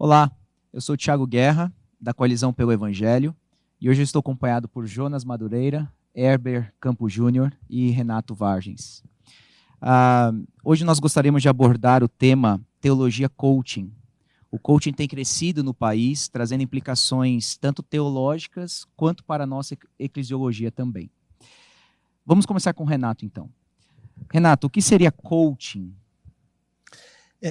Olá, eu sou o Thiago Guerra, da Coalizão pelo Evangelho, e hoje eu estou acompanhado por Jonas Madureira, Herber Campo Júnior e Renato Vargens. Hoje nós gostaríamos de abordar o tema Teologia Coaching. O coaching tem crescido no país, trazendo implicações tanto teológicas quanto para a nossa eclesiologia também. Vamos começar com o Renato, então. Renato, o que seria coaching?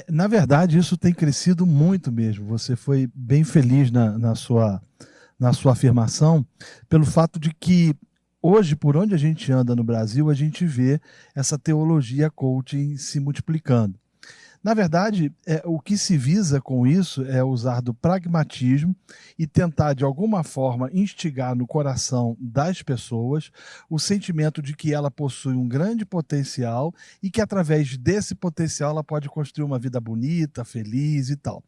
Na verdade, isso tem crescido muito mesmo. Você foi bem feliz na sua afirmação, pelo fato de que hoje, por onde a gente anda no Brasil, a gente vê essa teologia coaching se multiplicando. Na verdade, o que se visa com isso é usar do pragmatismo e tentar, de alguma forma, instigar no coração das pessoas o sentimento de que ela possui um grande potencial e que, através desse potencial, ela pode construir uma vida bonita, feliz e tal.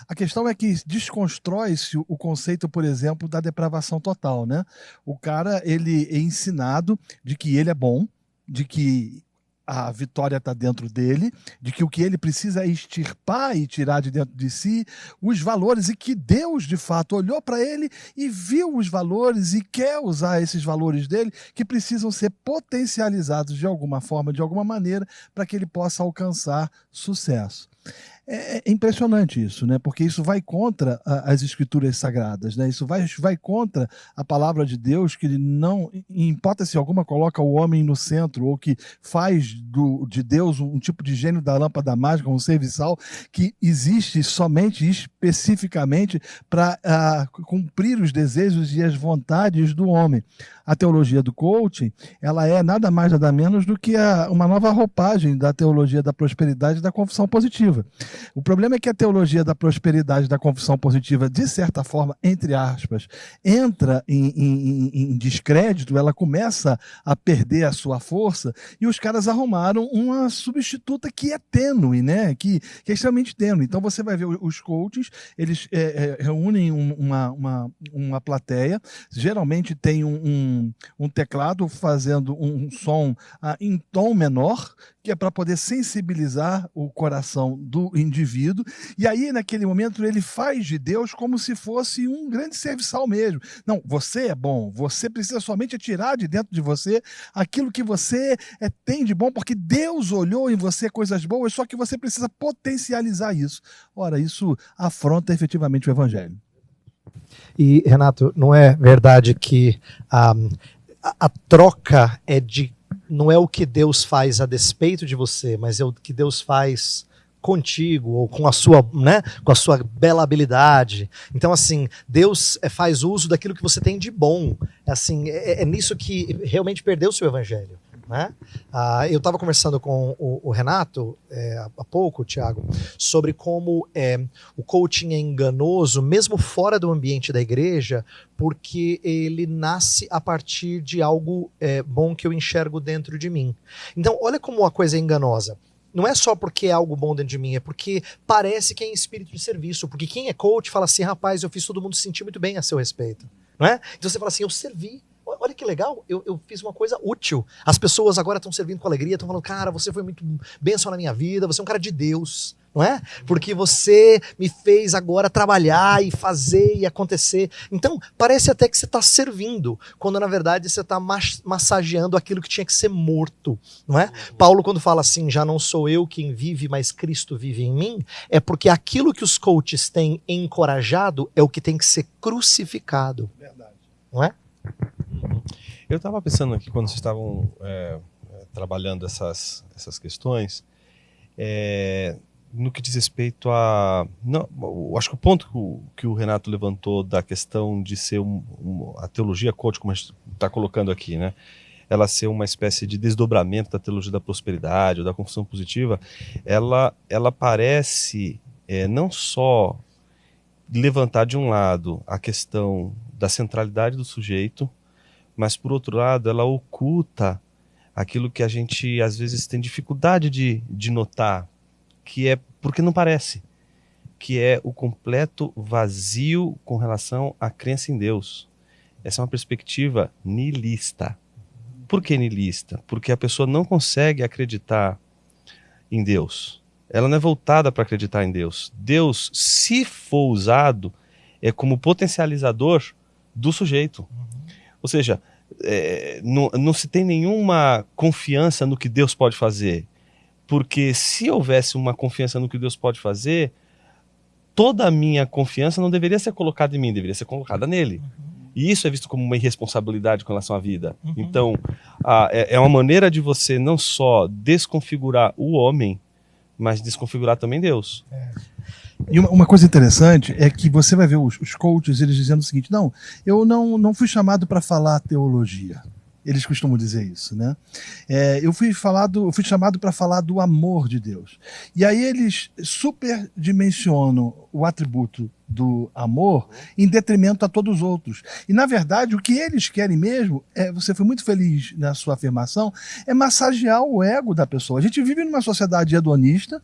A questão é que desconstrói-se o conceito, por exemplo, da depravação total, né? O cara, ele é ensinado de que ele é bom, de que a vitória está dentro dele, de que o que ele precisa é extirpar e tirar de dentro de si os valores, e que Deus, de fato, olhou para ele e viu os valores e quer usar esses valores dele, que precisam ser potencializados de alguma forma, de alguma maneira, para que ele possa alcançar sucesso. É impressionante isso, né? Porque isso vai contra as escrituras sagradas, né? Isso vai contra a palavra de Deus, que não, em hipótese alguma, coloca o homem no centro, ou que faz de Deus um tipo de gênio da lâmpada mágica, um serviçal, que existe somente, especificamente, para cumprir os desejos e as vontades do homem. A teologia do coaching, ela é nada mais, nada menos do que uma nova roupagem da teologia da prosperidade e da confissão positiva. O problema é que a teologia da prosperidade, da confissão positiva, de certa forma, entre aspas, entra em descrédito, ela começa a perder a sua força, e os caras arrumaram uma substituta que é tênue, né? Que é extremamente tênue. Então você vai ver os coaches, eles reúnem uma plateia, geralmente tem um teclado fazendo um som em tom menor, que é para poder sensibilizar o coração do indivíduo, e aí naquele momento ele faz de Deus como se fosse um grande serviçal mesmo. Não, você é bom, você precisa somente tirar de dentro de você aquilo que você tem de bom, porque Deus olhou em você coisas boas, só que você precisa potencializar isso. Ora, isso afronta efetivamente o Evangelho. E, Renato, não é verdade que a troca não é o que Deus faz a despeito de você, mas é o que Deus faz contigo, ou com a sua, né, com a sua bela habilidade. Então, assim, Deus faz uso daquilo que você tem de bom. Assim, é nisso que realmente perdeu o seu evangelho. Né? Eu estava conversando com o Renato há pouco, Thiago, sobre como o coaching é enganoso, mesmo fora do ambiente da igreja, porque ele nasce a partir de algo bom que eu enxergo dentro de mim. Então, olha como a coisa é enganosa. Não é só porque é algo bom dentro de mim, é porque parece que é em espírito de serviço. Porque quem é coach fala assim, rapaz, eu fiz todo mundo se sentir muito bem a seu respeito. Não é? Então você fala assim, eu servi. Olha que legal, eu fiz uma coisa útil. As pessoas agora estão servindo com alegria, estão falando, cara, você foi muito bênção na minha vida, você é um cara de Deus, não é? Porque você me fez agora trabalhar e fazer e acontecer. Então, parece até que você está servindo, quando na verdade você está massageando aquilo que tinha que ser morto, não é? Paulo, quando fala assim, já não sou eu quem vive, mas Cristo vive em mim, é porque aquilo que os coaches têm encorajado é o que tem que ser crucificado. Verdade. Não é? Eu estava pensando aqui, quando vocês estavam trabalhando essas questões, no que diz respeito a... Não, acho que o ponto que o Renato levantou da questão de ser a teologia coach, como a gente está colocando aqui, né? Ela ser uma espécie de desdobramento da teologia da prosperidade ou da confissão positiva, ela parece não só levantar de um lado a questão da centralidade do sujeito, mas, por outro lado, ela oculta aquilo que a gente, às vezes, tem dificuldade de notar, que é porque não parece, que é o completo vazio com relação à crença em Deus. Essa é uma perspectiva nihilista. Por que nihilista? Porque a pessoa não consegue acreditar em Deus. ela não é voltada para acreditar em Deus. Deus, se for usado, é como potencializador do sujeito. Ou seja, não se tem nenhuma confiança no que Deus pode fazer. Porque se houvesse uma confiança no que Deus pode fazer, toda a minha confiança não deveria ser colocada em mim, deveria ser colocada nele. E isso é visto como uma irresponsabilidade com relação à vida. Então, é uma maneira de você não só desconfigurar o homem, mas desconfigurar também Deus. E uma coisa interessante é que você vai ver os coaches, eles dizendo o seguinte: não, eu não fui chamado para falar teologia. Eles costumam dizer isso, né? Eu fui chamado para falar do amor de Deus. E aí eles superdimensionam o atributo do amor em detrimento a todos os outros. E, na verdade, o que eles querem mesmo, você foi muito feliz na sua afirmação, é massagear o ego da pessoa. A gente vive numa sociedade hedonista,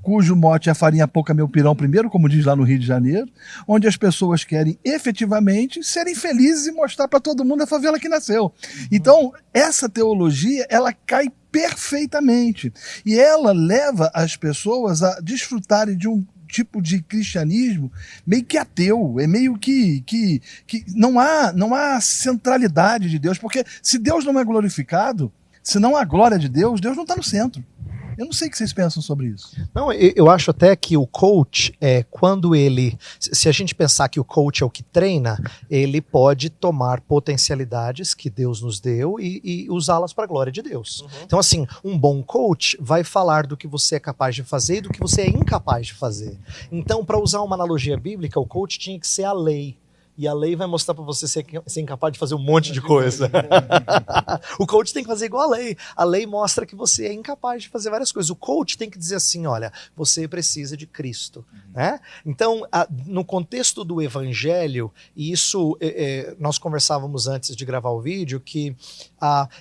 cujo mote é farinha pouca meu pirão primeiro, como diz lá no Rio de Janeiro, onde as pessoas querem efetivamente serem felizes e mostrar para todo mundo a favela que nasceu. Então, essa teologia, ela cai perfeitamente. E ela leva as pessoas a desfrutarem de um tipo de cristianismo meio que ateu, é meio que não há centralidade de Deus, porque se Deus não é glorificado, se não há glória de Deus, Deus não está no centro. Eu não sei o que vocês pensam sobre isso. Não, eu acho até que o coach, quando ele... Se a gente pensar que o coach é o que treina, ele pode tomar potencialidades que Deus nos deu e usá-las para a glória de Deus. Então, assim, um bom coach vai falar do que você é capaz de fazer e do que você é incapaz de fazer. Então, para usar uma analogia bíblica, o coach tinha que ser a lei. E a lei vai mostrar para você ser incapaz de fazer um monte de coisa. O coach tem que fazer igual a lei. A lei mostra que você é incapaz de fazer várias coisas. O coach tem que dizer assim, olha, você precisa de Cristo. Né? Então, no contexto do evangelho, e isso nós conversávamos antes de gravar o vídeo, que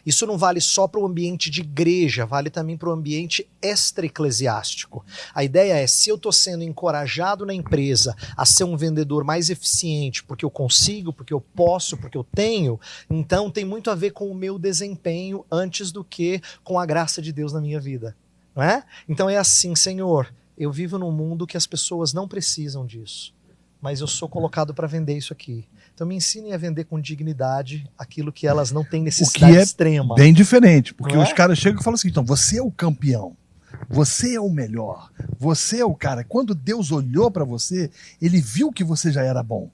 isso não vale só para o ambiente de igreja, vale também para o ambiente extra-eclesiástico. A ideia é, se eu estou sendo encorajado na empresa a ser um vendedor mais eficiente, porque eu consigo, porque eu posso, porque eu tenho, então tem muito a ver com o meu desempenho antes do que com a graça de Deus na minha vida. Não é? Então é assim, Senhor, eu vivo num mundo que as pessoas não precisam disso, mas eu sou colocado para vender isso aqui. Então me ensinem a vender com dignidade aquilo que elas não têm necessidade extrema. Bem diferente, porque os caras chegam e falam assim, então, você é o campeão, você é o melhor, você é o cara. Quando Deus olhou para você, ele viu que você já era bom.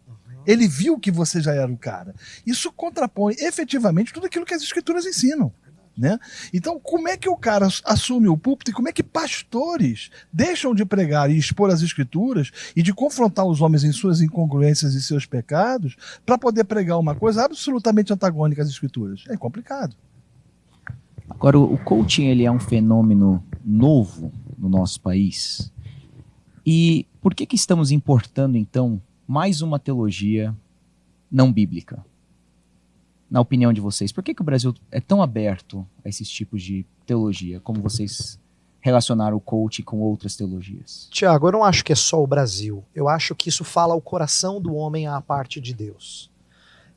Ele viu que você já era o cara. Isso contrapõe efetivamente tudo aquilo que as escrituras ensinam. Né? Então, como é que o cara assume o púlpito e como é que pastores deixam de pregar e expor as escrituras e de confrontar os homens em suas incongruências e seus pecados para poder pregar uma coisa absolutamente antagônica às escrituras? É complicado. Agora, o coaching, ele é um fenômeno novo no nosso país. E por que estamos importando, então, mais uma teologia não bíblica? Na opinião de vocês, por que o Brasil é tão aberto a esses tipos de teologia, como vocês relacionaram o coaching com outras teologias? Tiago, eu não acho que é só o Brasil. Eu acho que isso fala ao coração do homem à parte de Deus.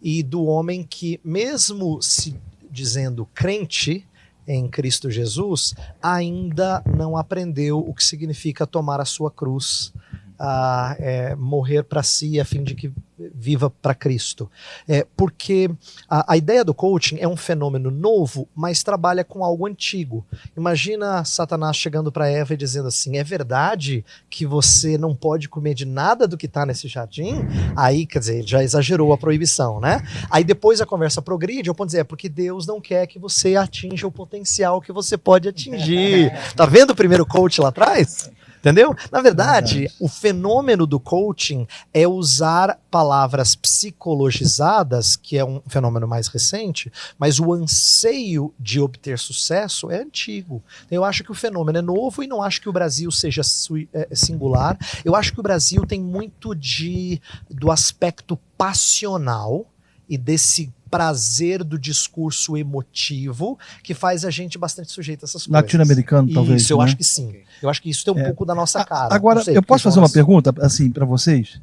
E do homem que, mesmo se dizendo crente em Cristo Jesus, ainda não aprendeu o que significa tomar a sua cruz, morrer para si a fim de que viva para Cristo. Porque a ideia do coaching é um fenômeno novo, mas trabalha com algo antigo. Imagina Satanás chegando para Eva e dizendo assim, é verdade que você não pode comer de nada do que está nesse jardim? Aí, quer dizer, ele já exagerou a proibição, né? Aí depois a conversa progride, eu posso dizer, porque Deus não quer que você atinja o potencial que você pode atingir. Tá vendo o primeiro coach lá atrás? Entendeu? Na verdade, o fenômeno do coaching é usar palavras psicologizadas, que é um fenômeno mais recente, mas o anseio de obter sucesso é antigo. Eu acho que o fenômeno é novo e não acho que o Brasil seja singular. Eu acho que o Brasil tem muito do aspecto passional e desse prazer do discurso emotivo que faz a gente bastante sujeito a essas coisas. Latino-americano, talvez. Isso, eu acho que sim. Eu acho que isso tem um pouco da nossa cara. Agora, eu posso fazer uma pergunta assim para vocês?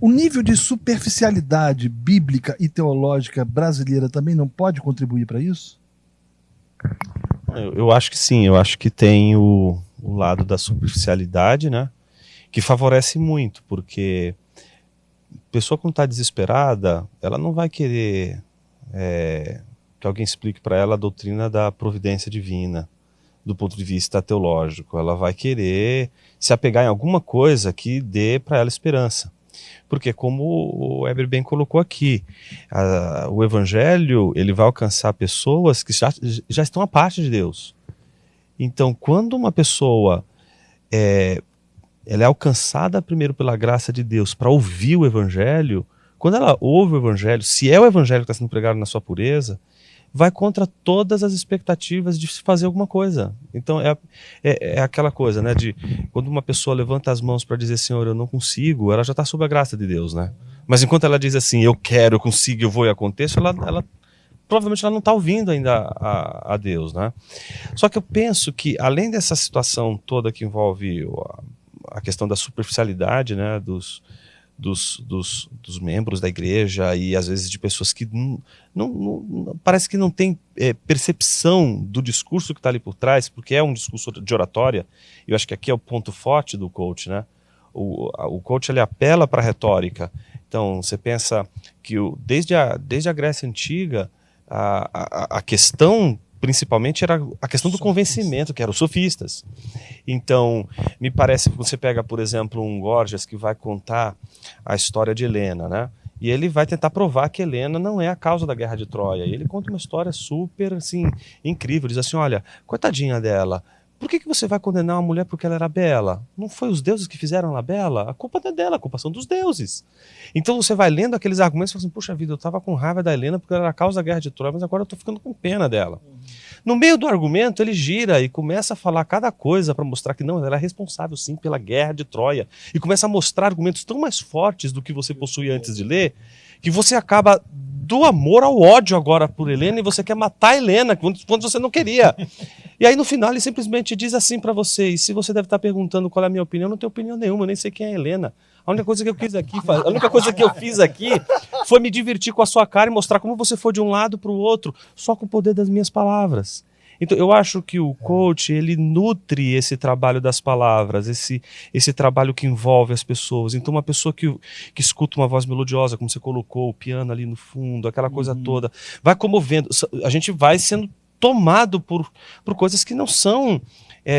O nível de superficialidade bíblica e teológica brasileira também não pode contribuir para isso? Eu acho que sim. Eu acho que tem o lado da superficialidade, né? Que favorece muito, porque a pessoa quando está desesperada, ela não vai querer que alguém explique para ela a doutrina da providência divina, do ponto de vista teológico. Ela vai querer se apegar em alguma coisa que dê para ela esperança. Porque, como o Heber bem colocou aqui, o Evangelho ele vai alcançar pessoas que já estão à parte de Deus. Então, quando uma pessoa ela é alcançada primeiro pela graça de Deus para ouvir o Evangelho, quando ela ouve o Evangelho, se é o Evangelho que está sendo pregado na sua pureza, vai contra todas as expectativas de se fazer alguma coisa. Então é aquela coisa, né, de quando uma pessoa levanta as mãos para dizer, Senhor, eu não consigo, ela já está sob a graça de Deus, né? Mas enquanto ela diz assim, eu quero, eu consigo, eu vou e aconteça, ela provavelmente ela não está ouvindo ainda a Deus, né? Só que eu penso que, além dessa situação toda que envolve a questão da superficialidade, né, dos membros da igreja e às vezes de pessoas que parece que não tem percepção do discurso que está ali por trás, porque é um discurso de oratória. Eu acho que aqui é o ponto forte do coach, né? O coach ele apela para a retórica. Então você pensa que desde a Grécia Antiga a questão principalmente era a questão do convencimento, que eram os sofistas. Então, me parece que você pega, por exemplo, um Gorgias que vai contar a história de Helena, né? E ele vai tentar provar que Helena não é a causa da guerra de Troia. E ele conta uma história super, assim, incrível. Diz assim, olha, coitadinha dela, por que você vai condenar uma mulher porque ela era bela? Não foi os deuses que fizeram ela bela? A culpa não é dela, a culpa são dos deuses. Então você vai lendo aqueles argumentos e fala assim, puxa vida, eu estava com raiva da Helena porque ela era a causa da guerra de Troia, mas agora eu estou ficando com pena dela. No meio do argumento, ele gira e começa a falar cada coisa para mostrar que não, ela era responsável sim pela guerra de Troia. E começa a mostrar argumentos tão mais fortes do que você possuía antes de ler, que você acaba do amor ao ódio agora por Helena e você quer matar a Helena quando você não queria. E aí no final ele simplesmente diz assim para você, e se você deve estar perguntando qual é a minha opinião, eu não tenho opinião nenhuma, eu nem sei quem é a Helena. A única coisa que eu fiz aqui foi me divertir com a sua cara e mostrar como você foi de um lado para o outro, só com o poder das minhas palavras. Então eu acho que o coach, ele nutre esse trabalho das palavras, esse trabalho que envolve as pessoas. Então uma pessoa que escuta uma voz melodiosa, como você colocou, o piano ali no fundo, aquela coisa toda, vai comovendo. A gente vai sendo tomado por coisas que não são,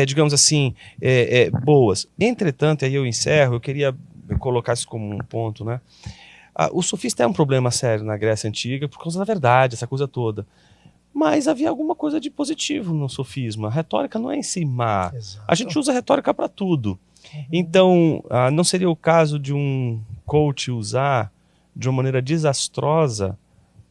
digamos assim, boas. Entretanto, aí eu encerro, eu queria colocar isso como um ponto, né? O sofista é um problema sério na Grécia Antiga por causa da verdade, essa coisa toda. Mas havia alguma coisa de positivo no sofisma. A retórica não é em si má. Exato. A gente usa a retórica para tudo. Então, não seria o caso de um coach usar de uma maneira desastrosa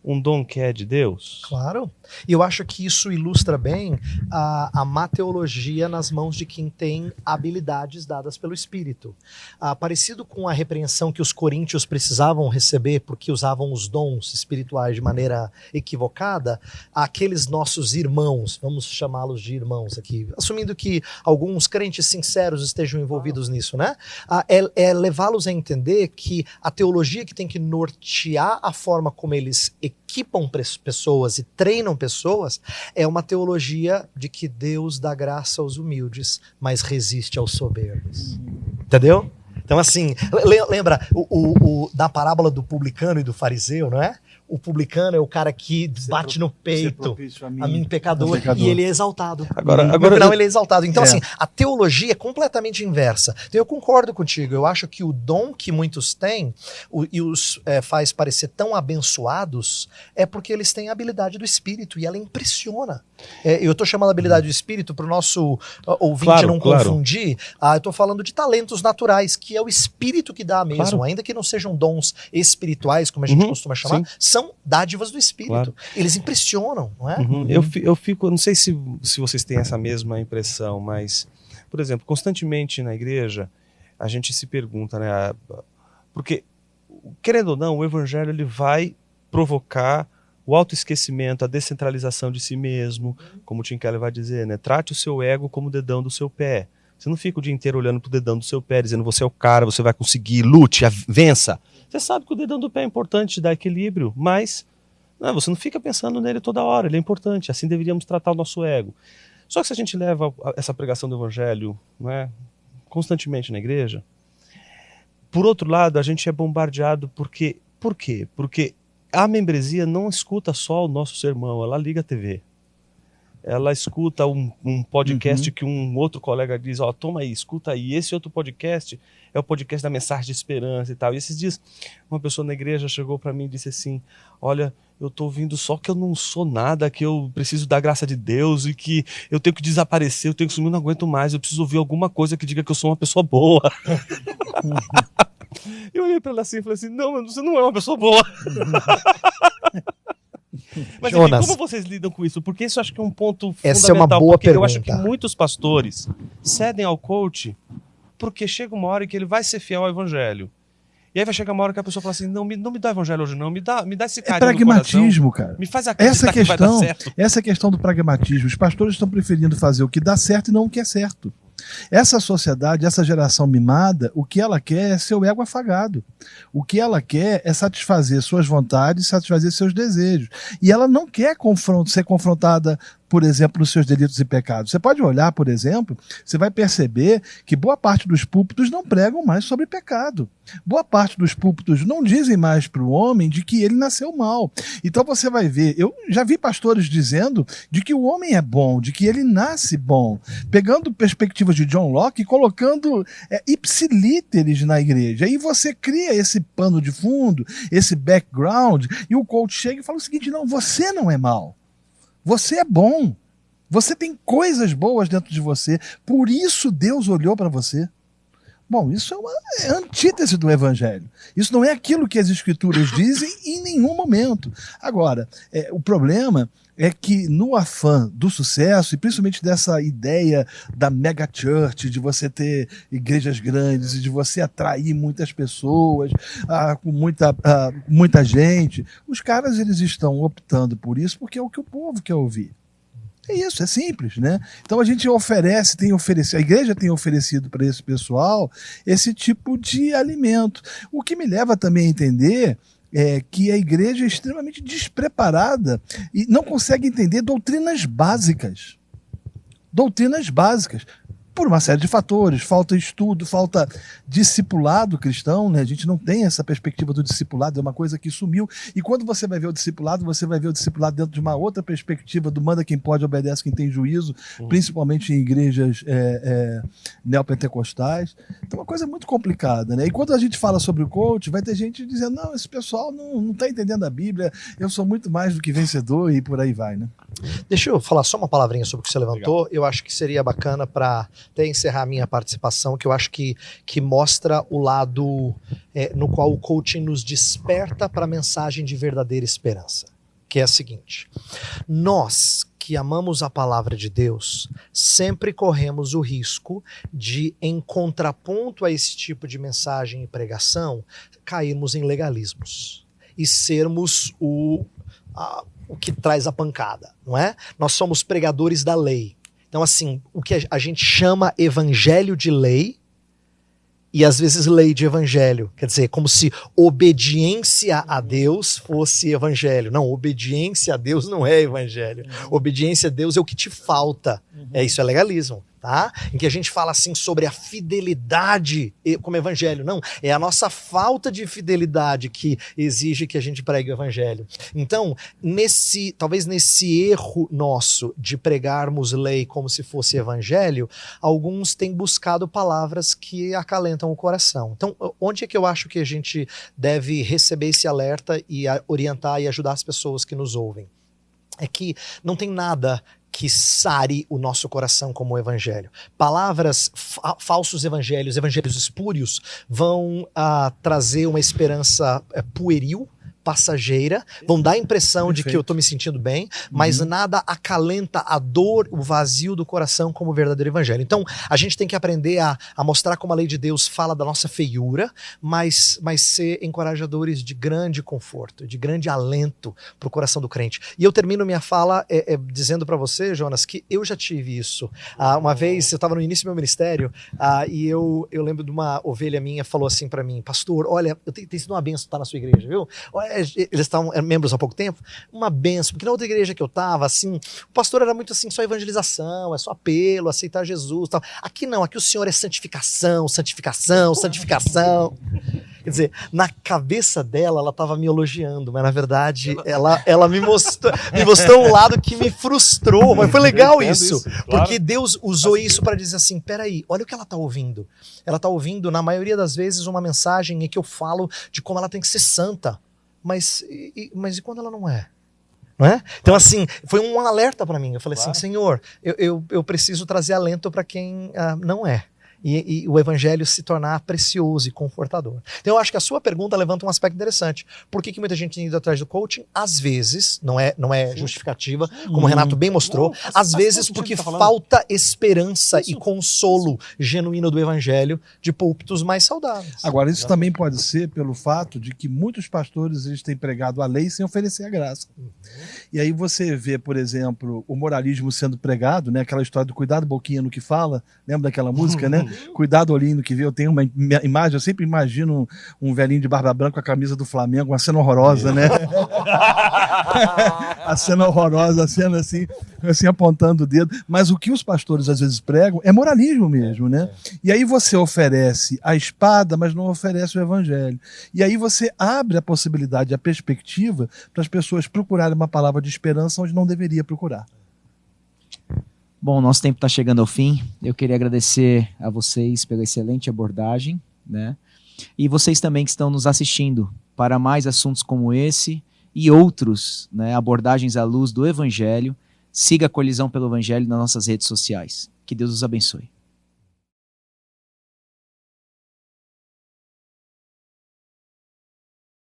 um dom que é de Deus? Claro. E eu acho que isso ilustra bem a má teologia nas mãos de quem tem habilidades dadas pelo Espírito. Parecido com a repreensão que os coríntios precisavam receber porque usavam os dons espirituais de maneira equivocada, aqueles nossos irmãos, vamos chamá-los de irmãos aqui, assumindo que alguns crentes sinceros estejam envolvidos nisso, né? É levá-los a entender que a teologia que tem que nortear a forma como eles equipam pessoas e treinam pessoas é uma teologia de que Deus dá graça aos humildes, mas resiste aos soberbos. Entendeu? Então assim, lembra da parábola do publicano e do fariseu, não é? O publicano é o cara que bate no peito, a mim pecador, e ele é exaltado. Agora no final ele é exaltado. Então, assim, a teologia é completamente inversa. Então, eu concordo contigo. Eu acho que o dom que muitos têm e os faz parecer tão abençoados é porque eles têm a habilidade do Espírito e ela impressiona. Eu estou chamando a habilidade do Espírito para o nosso ouvinte não confundir. Eu estou falando de talentos naturais, que é o Espírito que dá mesmo. Ainda que não sejam dons espirituais, como a gente costuma chamar, são dádivas do Espírito. Claro. Eles impressionam, não é? Eu fico, não sei se vocês têm essa mesma impressão, mas, por exemplo, constantemente na igreja, a gente se pergunta, né? Porque, querendo ou não, o evangelho ele vai provocar o autoesquecimento, a descentralização de si mesmo, como o Tim Keller vai dizer, né? Trate o seu ego como o dedão do seu pé. Você não fica o dia inteiro olhando pro dedão do seu pé, dizendo você é o cara, você vai conseguir, lute, vença. Você sabe que o dedão do pé é importante, dá equilíbrio, mas você não fica pensando nele toda hora, ele é importante, assim deveríamos tratar o nosso ego. Só que se a gente leva essa pregação do evangelho, não é, constantemente na igreja, por outro lado, a gente é bombardeado por quê? Porque a membresia não escuta só o nosso sermão, ela liga a TV. Ela escuta um podcast que um outro colega diz, ó, toma aí, escuta aí. Esse outro podcast é o podcast da mensagem de esperança e tal. E esses dias, uma pessoa na igreja chegou para mim e disse assim, olha, eu tô ouvindo só que eu não sou nada, que eu preciso da graça de Deus e que eu tenho que desaparecer, eu tenho que sumir, eu não aguento mais, eu preciso ouvir alguma coisa que diga que eu sou uma pessoa boa. Eu olhei para ela assim e falei assim, não, você não é uma pessoa boa. Mas enfim, como vocês lidam com isso? Porque isso eu acho que é um ponto fundamental. Essa é uma boa pergunta. Eu acho que muitos pastores cedem ao coach porque chega uma hora em que ele vai ser fiel ao evangelho. E aí vai chegar uma hora que a pessoa fala assim, não me dá evangelho hoje não, me dá esse carinho no pragmatismo, coração, cara. me faz acreditar que vai dar certo. Essa questão do pragmatismo. Os pastores estão preferindo fazer o que dá certo e não o que é certo. Essa sociedade, essa geração mimada, o que ela quer é seu ego afagado. O que ela quer é satisfazer suas vontades, satisfazer seus desejos. E ela não quer ser confrontada, por exemplo, nos seus delitos e pecados. Você pode olhar, por exemplo, você vai perceber que boa parte dos púlpitos não pregam mais sobre pecado. Boa parte dos púlpitos não dizem mais para o homem de que ele nasceu mal. Então você vai ver, eu já vi pastores dizendo de que o homem é bom, de que ele nasce bom, pegando perspectivas de John Locke e colocando ipsilíteres na igreja. Aí você cria esse pano de fundo, esse background, e o coach chega e fala o seguinte, não, você não é mal. Você é bom. Você tem coisas boas dentro de você. Por isso Deus olhou para você. Bom, isso é uma antítese do evangelho. Isso não é aquilo que as escrituras dizem em nenhum momento. Agora, o problema é que no afã do sucesso, e principalmente dessa ideia da mega church, de você ter igrejas grandes e de você atrair muitas pessoas, com muita gente, os caras eles estão optando por isso porque é o que o povo quer ouvir. É isso, é simples, né? Então a gente a igreja tem oferecido para esse pessoal esse tipo de alimento. O que me leva também a entender é que a igreja é extremamente despreparada e não consegue entender doutrinas básicas. Doutrinas básicas. Por uma série de fatores, falta estudo, falta discipulado cristão, né? A gente não tem essa perspectiva do discipulado, é uma coisa que sumiu. E quando você vai ver o discipulado, você vai ver o discipulado dentro de uma outra perspectiva do manda quem pode, obedece quem tem juízo, principalmente em igrejas neopentecostais. Então é uma coisa muito complicada, né? E quando a gente fala sobre o coach, vai ter gente dizendo, não, esse pessoal não está entendendo a Bíblia, eu sou muito mais do que vencedor e por aí vai, né? Deixa eu falar só uma palavrinha sobre o que você levantou. Legal. Eu acho que seria bacana para até encerrar a minha participação, que eu acho que mostra o lado no qual o coaching nos desperta para a mensagem de verdadeira esperança, que é a seguinte: nós que amamos a palavra de Deus, sempre corremos o risco de, em contraponto a esse tipo de mensagem e pregação, cairmos em legalismos e sermos o que traz a pancada, não é? Nós somos pregadores da lei. Então, assim, o que a gente chama evangelho de lei e às vezes lei de evangelho. Quer dizer, como se obediência a Deus fosse evangelho. Não, obediência a Deus não é evangelho. Obediência a Deus é o que te falta. Isso é legalismo. Tá? Em que a gente fala assim sobre a fidelidade como evangelho. Não, é a nossa falta de fidelidade que exige que a gente pregue o evangelho. Então, talvez nesse erro nosso de pregarmos lei como se fosse evangelho, alguns têm buscado palavras que acalentam o coração. Então, onde é que eu acho que a gente deve receber esse alerta e orientar e ajudar as pessoas que nos ouvem? É que não tem nada que sare o nosso coração como o evangelho. Palavras, falsos evangelhos espúrios vão trazer uma esperança pueril, passageira, vão dar a impressão de que eu estou me sentindo bem, mas nada acalenta a dor, o vazio do coração como o verdadeiro evangelho. Então, a gente tem que aprender a mostrar como a lei de Deus fala da nossa feiura, mas ser encorajadores de grande conforto, de grande alento para o coração do crente. E eu termino minha fala dizendo para você, Jonas, que eu já tive isso. Uma vez, eu estava no início do meu ministério, e eu lembro de uma ovelha minha falou assim para mim: pastor, olha, tem sido uma bênção estar na sua igreja, viu? Olha, eles estavam membros há pouco tempo, uma benção, porque na outra igreja que eu estava, assim, o pastor era muito assim, só evangelização, é só apelo, aceitar Jesus, tal. Aqui não, aqui o Senhor é santificação, santificação, santificação. Quer dizer, na cabeça dela, ela estava me elogiando, mas na verdade ela me mostrou um lado que me frustrou. Mas foi legal isso, claro. Porque Deus usou isso para dizer assim, peraí, olha o que ela está ouvindo. Ela está ouvindo, na maioria das vezes, uma mensagem em que eu falo de como ela tem que ser santa. Mas e quando ela não é? Não é? Então, assim, foi um alerta para mim. Eu falei assim, Senhor, eu preciso trazer alento para quem não é. E o evangelho se tornar precioso e confortador. Então eu acho que a sua pergunta levanta um aspecto interessante. Por que muita gente tem ido atrás do coaching? Às vezes, não é justificativa, como o Renato bem mostrou, às vezes porque falta esperança e consolo genuíno do evangelho de púlpitos mais saudáveis. Agora, isso também pode ser pelo fato de que muitos pastores eles têm pregado a lei sem oferecer a graça. E aí você vê, por exemplo, o moralismo sendo pregado, né? Aquela história do cuidado boquinha no que fala, lembra daquela música, né? Cuidado olhinho no que vê. Eu tenho uma imagem, eu sempre imagino um velhinho de barba branca com a camisa do Flamengo, uma cena horrorosa, né? A cena horrorosa, a cena assim apontando o dedo. Mas o que os pastores às vezes pregam é moralismo mesmo, né? E aí você oferece a espada, mas não oferece o evangelho. E aí você abre a possibilidade, a perspectiva para as pessoas procurarem uma palavra de esperança onde não deveria procurar. Bom, nosso tempo está chegando ao fim. Eu queria agradecer a vocês pela excelente abordagem, né? E vocês também que estão nos assistindo para mais assuntos como esse e outros, né, abordagens à luz do Evangelho. Siga a Colisão pelo Evangelho nas nossas redes sociais. Que Deus os abençoe.